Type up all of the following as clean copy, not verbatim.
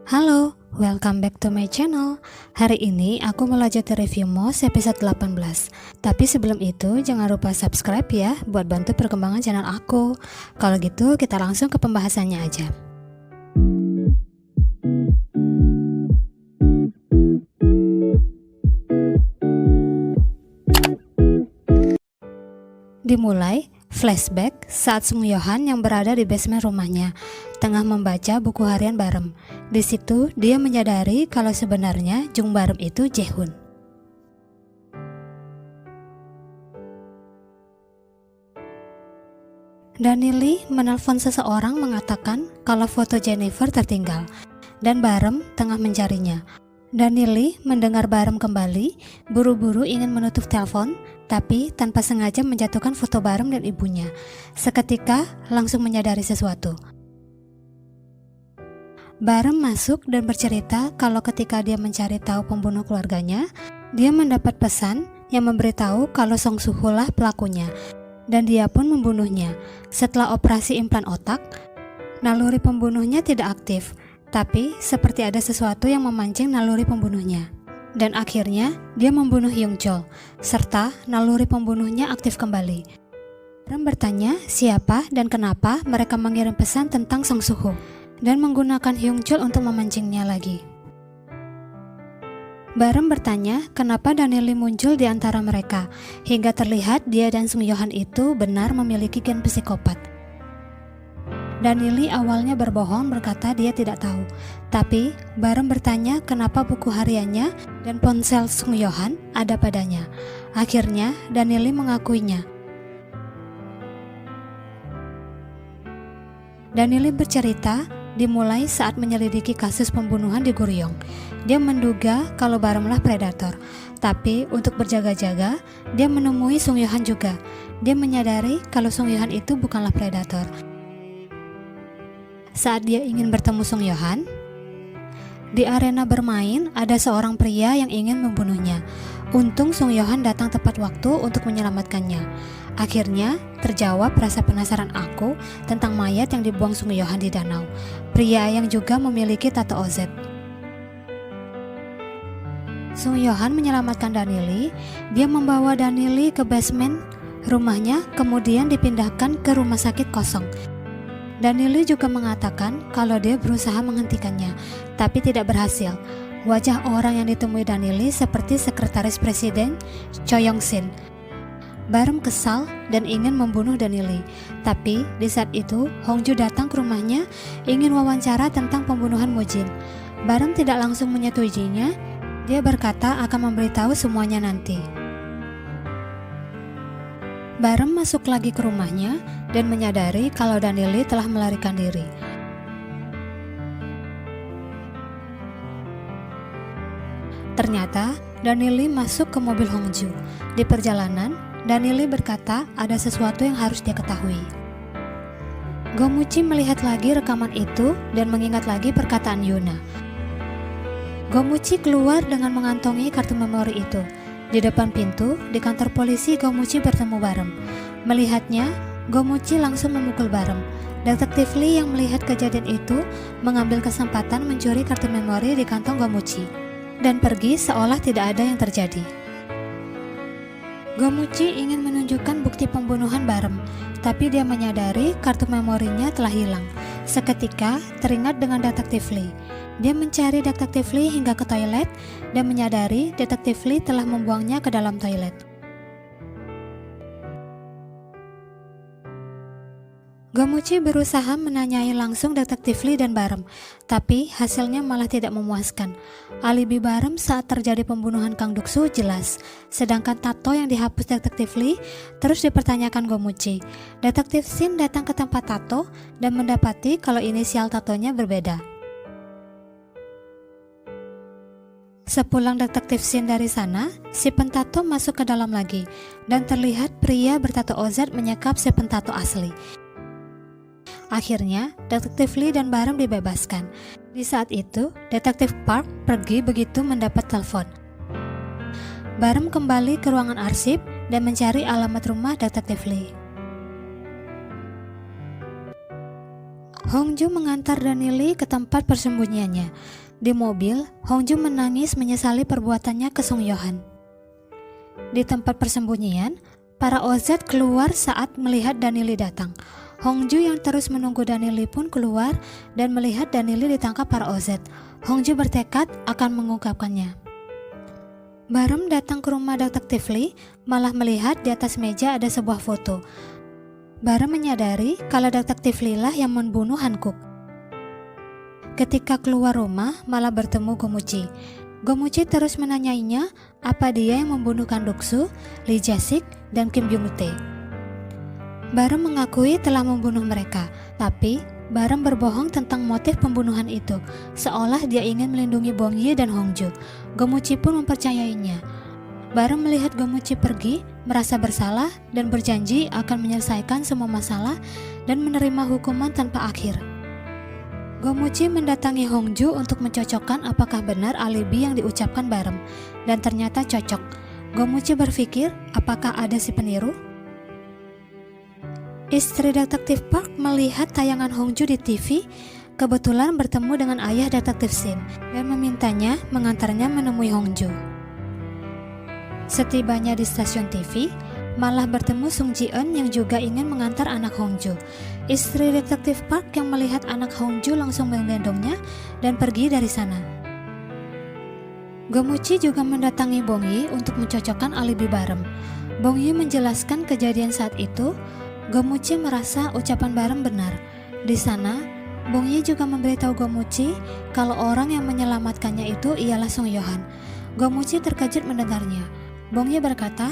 Halo, welcome back to my channel. Hari ini aku melanjutkan review MOS episode 18. Tapi sebelum itu jangan lupa subscribe ya buat bantu perkembangan channel aku. Kalau gitu kita langsung ke pembahasannya aja. Dimulai flashback saat Sung Yohan yang berada di basement rumahnya tengah membaca buku harian Barem. Di situ dia menyadari kalau sebenarnya Jung Barem itu Jaehoon. Danny Lee menelpon seseorang mengatakan kalau foto Jennifer tertinggal dan Barem tengah mencarinya. Danny Lee mendengar Barem kembali, buru-buru ingin menutup telepon, tapi tanpa sengaja menjatuhkan foto Barem dan ibunya. Seketika langsung menyadari sesuatu. Barem masuk dan bercerita kalau ketika dia mencari tahu pembunuh keluarganya, dia mendapat pesan yang memberitahu kalau Song Soo-ho lah pelakunya, dan dia pun membunuhnya. Setelah operasi implan otak, naluri pembunuhnya tidak aktif, tapi seperti ada sesuatu yang memancing naluri pembunuhnya. Dan akhirnya dia membunuh Hyung Chol, serta naluri pembunuhnya aktif kembali. Barem bertanya siapa dan kenapa mereka mengirim pesan tentang Song Soo-ho dan menggunakan Hyung Chol untuk memancingnya lagi. Barem bertanya kenapa Danny Lee muncul di antara mereka, hingga terlihat dia dan Sung Yohan itu benar memiliki gen psikopat. Danny Lee awalnya berbohong berkata dia tidak tahu, tapi Barem bertanya kenapa buku hariannya dan ponsel Sung Yohan ada padanya. Akhirnya Danny Lee mengakuinya. Danny Lee bercerita dimulai saat menyelidiki kasus pembunuhan di Guryong. Dia menduga kalau Baremlah predator, tapi untuk berjaga-jaga dia menemui Sung Yohan juga. Dia menyadari kalau Sung Yohan itu bukanlah predator. Saat dia ingin bertemu Sung Yohan, di arena bermain ada seorang pria yang ingin membunuhnya. Untung Sung Yohan datang tepat waktu untuk menyelamatkannya. Akhirnya terjawab rasa penasaran aku tentang mayat yang dibuang Sung Yohan di danau. Pria yang juga memiliki tato OZ. Sung Yohan menyelamatkan Danny Lee. Dia membawa Danny Lee ke basement rumahnya, kemudian dipindahkan ke rumah sakit kosong. Danny Lee juga mengatakan kalau dia berusaha menghentikannya, tapi tidak berhasil. Wajah orang yang ditemui Danny Lee seperti sekretaris presiden Choi Yong-sin. Barem kesal dan ingin membunuh Danny Lee, tapi di saat itu Hongju datang ke rumahnya ingin wawancara tentang pembunuhan Mujin. Barem tidak langsung menyetujuinya. Dia berkata akan memberitahu semuanya nanti. Barem masuk lagi ke rumahnya dan menyadari kalau Danny Lee telah melarikan diri. Ternyata Danny Lee masuk ke mobil Hongju. Di perjalanan, Danny Lee berkata ada sesuatu yang harus dia ketahui. Gomuchi melihat lagi rekaman itu dan mengingat lagi perkataan Yuna. Gomuchi keluar dengan mengantongi kartu memori itu. Di depan pintu, di kantor polisi, Gomuchi bertemu Barem. Melihatnya, Gomuchi langsung memukul Barem. Detektif Lee yang melihat kejadian itu mengambil kesempatan mencuri kartu memori di kantong Gomuchi dan pergi seolah tidak ada yang terjadi. Gomuchi ingin menunjukkan bukti pembunuhan Barem, tapi dia menyadari kartu memorinya telah hilang. Seketika teringat dengan Detektif Lee. Dia mencari Detektif Lee hingga ke toilet dan menyadari Detektif Lee telah membuangnya ke dalam toilet. Gomuchi berusaha menanyai langsung Detektif Lee dan Barem, tapi hasilnya malah tidak memuaskan. Alibi Barem saat terjadi pembunuhan Kang Duk-soo jelas, sedangkan tato yang dihapus Detektif Lee terus dipertanyakan Gomuchi. Detektif Shin datang ke tempat tato dan mendapati kalau inisial tatonya berbeda. Sepulang Detektif Shin dari sana, si pentato masuk ke dalam lagi dan terlihat pria bertato OZ menyekap si pentato asli. Akhirnya, Detektif Lee dan Barem dibebaskan. Di saat itu, Detektif Park pergi begitu mendapat telepon. Barem kembali ke ruangan arsip dan mencari alamat rumah Detektif Lee. Hongju mengantar Danili ke tempat persembunyiannya. Di mobil, Hongju menangis menyesali perbuatannya ke Sung Yohan. Di tempat persembunyian, para OZ keluar saat melihat Danili datang. Hongju yang terus menunggu Danili pun keluar dan melihat Danili ditangkap para OZ. Hongju bertekad akan mengungkapkannya. Barem datang ke rumah detektif Lee, malah melihat di atas meja ada sebuah foto. Barem menyadari kalau detektif Lee lah yang membunuh Hankuk. Ketika keluar rumah, malah bertemu Gomuchi. Gomuchi terus menanyainya apa dia yang membunuh Kandoksu, Lee Jasik, dan Kim Byung-tae. Barem mengakui telah membunuh mereka, tapi Barem berbohong tentang motif pembunuhan itu, seolah dia ingin melindungi Bong Yi dan Hongju. Gomuchi pun mempercayainya. Barem melihat Gomuchi pergi, merasa bersalah dan berjanji akan menyelesaikan semua masalah dan menerima hukuman tanpa akhir. Gomuchi mendatangi Hongju untuk mencocokkan apakah benar alibi yang diucapkan Barem, dan ternyata cocok. Gomuchi berpikir apakah ada si peniru? Istri detektif Park melihat tayangan Hongju di TV, kebetulan bertemu dengan ayah detektif Shin dan memintanya mengantarnya menemui Hongju. Setibanya di stasiun TV, malah bertemu Sung Ji-eun yang juga ingin mengantar anak Hongju. Istri detektif Park yang melihat anak Hongju langsung menggendongnya dan pergi dari sana. Gomuchi juga mendatangi Bong Yi untuk mencocokkan alibi Barem. Bong Yi menjelaskan kejadian saat itu. Gomuchi merasa ucapan Barem benar. Di sana, Bong Yi juga memberitahu Gomuchi kalau orang yang menyelamatkannya itu ialah Sung Yohan. Gomuchi terkejut mendengarnya. Bong Yi berkata,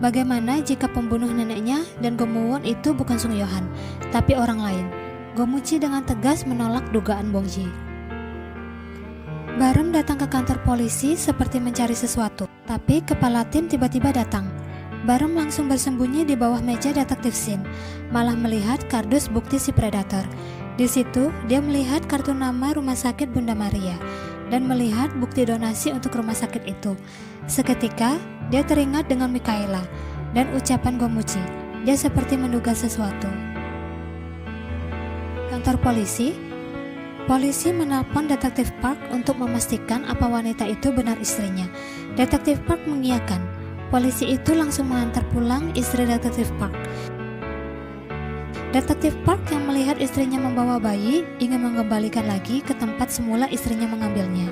bagaimana jika pembunuh neneknya dan Gomuwon itu bukan Sung Yohan, tapi orang lain? Gomuchi dengan tegas menolak dugaan Bong Yi. Barem datang ke kantor polisi seperti mencari sesuatu, tapi kepala tim tiba-tiba datang. Barem langsung bersembunyi di bawah meja detektif Shin, malah melihat kardus bukti si predator. Di situ, dia melihat kartu nama rumah sakit Bunda Maria dan melihat bukti donasi untuk rumah sakit itu. Seketika, dia teringat dengan Mikaela dan ucapan Gomuchi. Dia seperti menduga sesuatu. Kantor polisi menelpon detektif Park untuk memastikan apa wanita itu benar istrinya. Detektif Park mengiyakan. Polisi itu langsung mengantar pulang istri detektif Park. Detektif Park yang melihat istrinya membawa bayi ingin mengembalikan lagi ke tempat semula istrinya mengambilnya.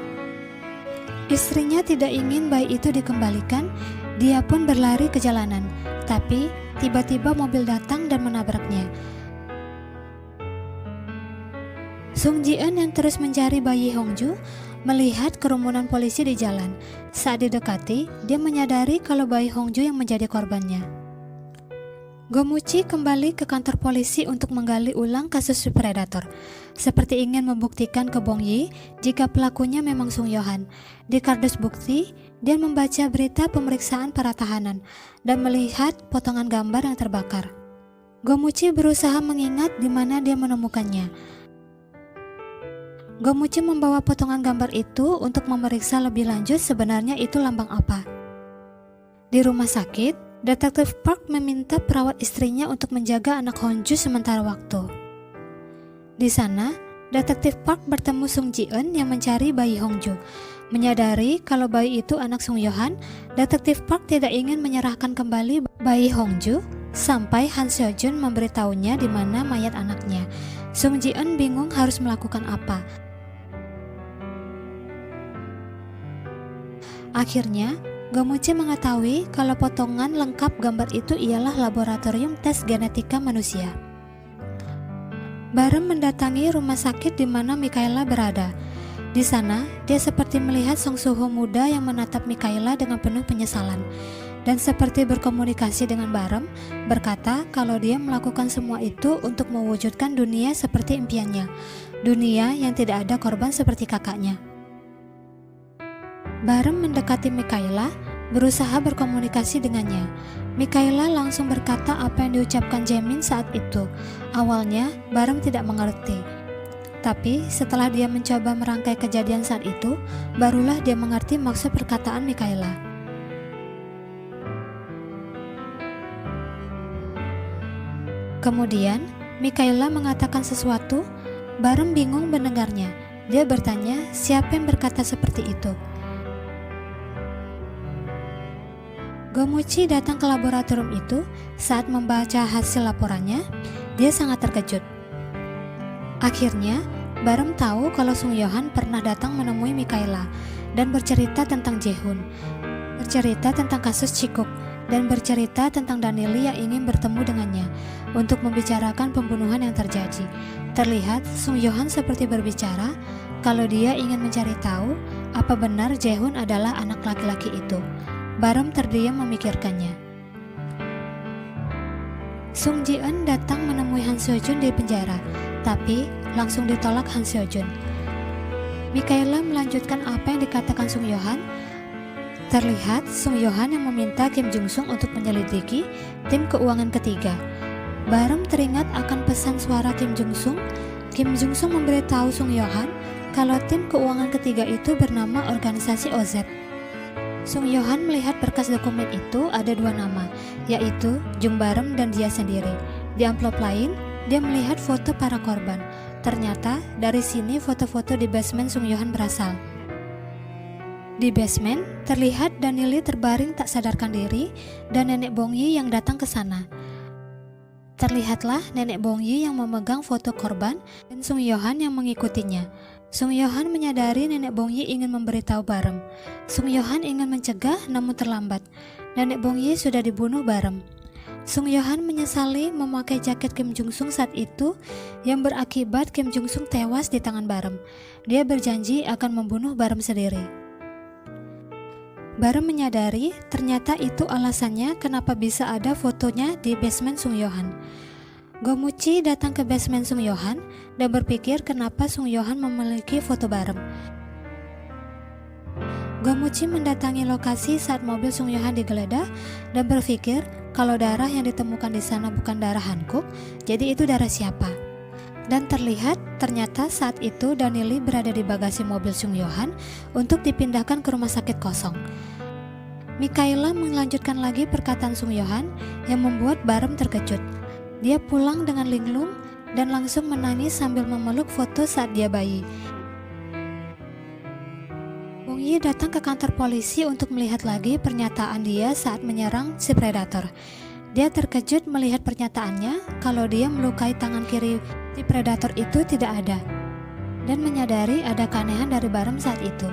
Istrinya tidak ingin bayi itu dikembalikan, dia pun berlari ke jalanan. Tapi tiba-tiba mobil datang dan menabraknya. Sung Ji-eun yang terus mencari bayi Hongju melihat kerumunan polisi di jalan. Saat didekati, dia menyadari kalau bayi Hongju yang menjadi korbannya. Gomuchi kembali ke kantor polisi untuk menggali ulang kasus predator, seperti ingin membuktikan ke Bong Yi jika pelakunya memang Sung Yohan. Di kardus bukti, dia membaca berita pemeriksaan para tahanan dan melihat potongan gambar yang terbakar. Gomuchi berusaha mengingat di mana dia menemukannya. Gomuchi membawa potongan gambar itu untuk memeriksa lebih lanjut sebenarnya itu lambang apa. Di rumah sakit, detektif Park meminta perawat istrinya untuk menjaga anak Hongju sementara waktu. Di sana, detektif Park bertemu Sung Ji-eun yang mencari bayi Hongju. Menyadari kalau bayi itu anak Sung Yohan, detektif Park tidak ingin menyerahkan kembali bayi Hongju sampai Han Seo-jun memberitahunya di mana mayat anaknya. Sung Ji-eun bingung harus melakukan apa. Akhirnya, Gomuchi mengetahui kalau potongan lengkap gambar itu ialah laboratorium tes genetika manusia. Barem mendatangi rumah sakit di mana Mikaela berada. Di sana, dia seperti melihat Song Soo-ho muda yang menatap Mikaela dengan penuh penyesalan. Dan seperti berkomunikasi dengan Barem, berkata kalau dia melakukan semua itu untuk mewujudkan dunia seperti impiannya. Dunia yang tidak ada korban seperti kakaknya. Barem mendekati Mikaela, berusaha berkomunikasi dengannya. Mikaela langsung berkata apa yang diucapkan Jaemin saat itu. Awalnya, Barem tidak mengerti. Tapi setelah dia mencoba merangkai kejadian saat itu, barulah dia mengerti maksud perkataan Mikaela. Kemudian, Mikaela mengatakan sesuatu Barem bingung mendengarnya. Dia bertanya, siapa yang berkata seperti itu? Gomuchi datang ke laboratorium itu. Saat membaca hasil laporannya, dia sangat terkejut. Akhirnya, Barem tahu kalau Sung Yohan pernah datang menemui Mikaela dan bercerita tentang Jaehoon, bercerita tentang kasus Chikuk, dan bercerita tentang Danili yang ingin bertemu dengannya untuk membicarakan pembunuhan yang terjadi. Terlihat Sung Yohan seperti berbicara kalau dia ingin mencari tahu apa benar Jaehoon adalah anak laki-laki itu. Barem terdiam memikirkannya. Sung Ji-eun datang menemui Han Seo-jun di penjara, tapi langsung ditolak Han Seo-jun. Mikaela melanjutkan apa yang dikatakan Sung Yohan. Terlihat Sung Yohan yang meminta Kim Jung-sung untuk menyelidiki tim keuangan ketiga. Barem teringat akan pesan suara Kim Jung-sung. Kim Jung-sung memberitahu Sung Yohan kalau tim keuangan ketiga itu bernama organisasi OZ. Sung Yohan melihat berkas dokumen itu ada dua nama, yaitu Jung Barem dan dia sendiri. Di amplop lain, dia melihat foto para korban. Ternyata dari sini foto-foto di basement Sung Yohan berasal. Di basement, terlihat Danili terbaring tak sadarkan diri dan nenek Bongyi yang datang ke sana. Terlihatlah nenek Bongyi yang memegang foto korban dan Sung Yohan yang mengikutinya. Sung Yohan menyadari nenek Bongyi ingin memberitahu Barem. Sung Yohan ingin mencegah namun terlambat. Nenek Bongyi sudah dibunuh Barem. Sung Yohan menyesali memakai jaket Kim Jung-sung saat itu yang berakibat Kim Jung-sung tewas di tangan Barem. Dia berjanji akan membunuh Barem sendiri. Barem menyadari ternyata itu alasannya kenapa bisa ada fotonya di basement Sung Yohan. Gomuchi datang ke basement Sung Yohan dan berpikir kenapa Sung Yohan memiliki foto Barem. Gomuchi mendatangi lokasi saat mobil Sung Yohan digeledah dan berpikir kalau darah yang ditemukan di sana bukan darah Hankuk, jadi itu darah siapa? Dan terlihat ternyata saat itu Danili berada di bagasi mobil Sung Yohan untuk dipindahkan ke rumah sakit kosong. Mikaela melanjutkan lagi perkataan Sung Yohan yang membuat Barem terkejut. Dia pulang dengan linglung dan langsung menangis sambil memeluk foto saat dia bayi. Bongyi datang ke kantor polisi untuk melihat lagi pernyataan dia saat menyerang si predator. Dia terkejut melihat pernyataannya kalau dia melukai tangan kiri si predator itu tidak ada, dan menyadari ada keanehan dari Barem saat itu.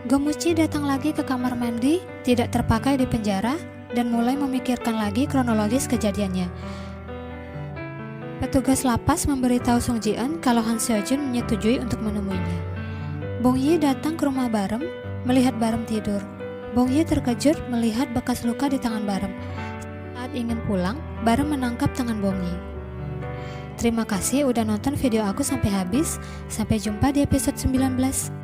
Gomuchi datang lagi ke kamar mandi tidak terpakai di penjara dan mulai memikirkan lagi kronologis kejadiannya. Petugas lapas memberitahu Sung Ji-eun kalau Han Seo-jun menyetujui untuk menemuinya. Bongyi datang ke rumah Barem, melihat Barem tidur. Bongyi terkejut melihat bekas luka di tangan Barem. Saat ingin pulang, Barem menangkap tangan Bongyi. Terima kasih udah nonton video aku sampai habis. Sampai jumpa di episode 19.